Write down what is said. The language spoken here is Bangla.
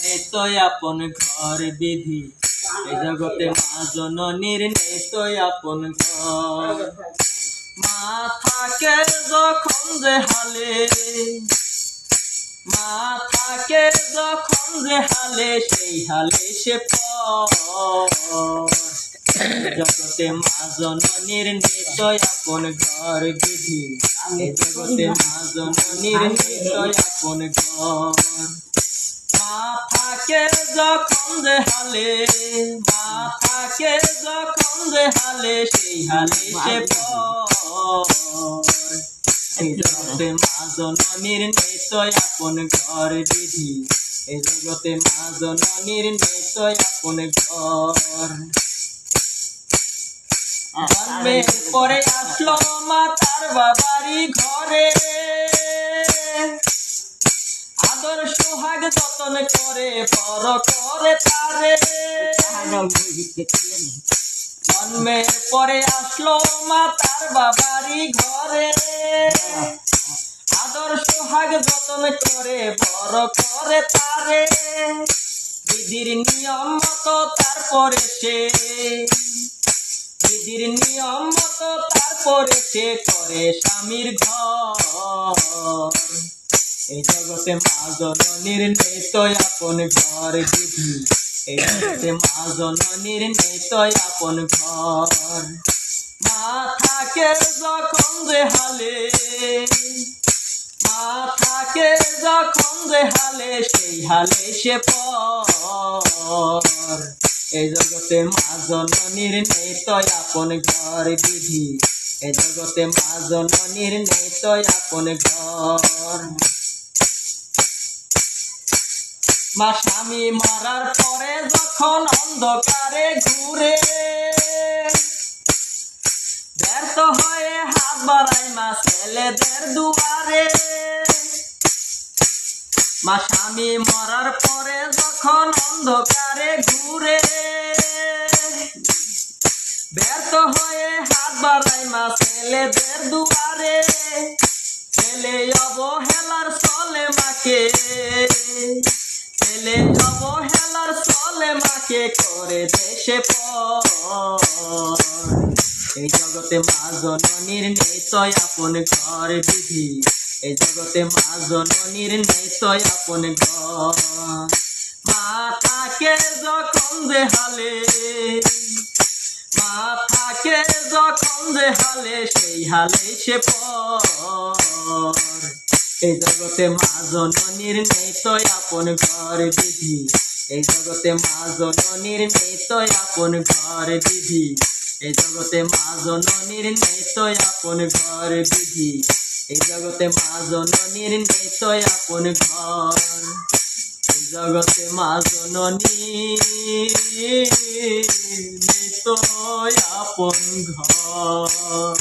নেই তো আপন ঘর বিধি, এই জগতে মা জননীর নেই তো আপন ঘর। মা থাকে যখন যে হালে, মা থাকে যখন যে হালে, সেই হালে সে পর। জগতে মা জননীর নেই তো আপন ঘর বিধি, এই জগতে মা জননীর নেই তো আপন ঘর। মা থাকে যখন যে হালে, মা থাকে যখন যে হালে, সেই হালে সে পর। এই জগতে মা জননীর নেই তো আপন ঘর বিধি, এই জগতে মা জননীর নেই তো আপন ঘর। জন্মের পরে আসলো মা তার বাবারই ঘরে, আদর সোহাগ যতন করে বড় করে তারে। জন্মের পরে আসলো মা তার বাবারই ঘরে, আদর সোহাগ যতন করে বড় করে তারে। বিধির নিয়ম মতো তারপরে সে, বিধির নিয়ম মতো তারপরে সে করে স্বামীর ঘর। এই জগতে মা জননীর নেই তো আপন ঘর বিধি, এই জগতে মা জননীর নেই তো আপন ঘর। মা থাকে যখন যে হালে, মা থাকে যখন যে হালে, সেই হালে সে পর। এই জগতে মা জননীর নেই তো আপন ঘর বিধি, এই জগতে মা জননীর নেই তো আপন ঘর। মা স্বামী মরার পরে যখন অন্ধকারে ঘুরে, ব্যর্থ হয়ে হাত বাড়ায় মা ছেলেদের দুয়ারে। মা স্বামী মরার পরে যখন অন্ধকারে ঘুরে, ব্যর্থ হয়ে হাত বাড়ায় মা ছেলেদের দুয়ারে। ছেলে অবহেলার চলে মাকে, ছেলে অবহেলার চলে মাকে করে দেশে পর। এই জগতে মা জননীর নেই তো আপন ঘর বিধি, এই জগতে মা জননীর নেই তো আপন ঘর। মা থাকে যখন যে হালে, মা থাকে যখন যে হালে, সেই হালে সে পর। এই জগতে মা জননীর নেই তো আপন ঘর বিধি, এই জগতে মা জননীর নেই তো আপন ঘর বিধি, এই জগতে মা জননীর নেই তো আপন ঘর বিধি, এই জগতে মা জননীর নেই তো আপন ঘর। এই জগতে মা জননীর নেই তো আপন ঘর।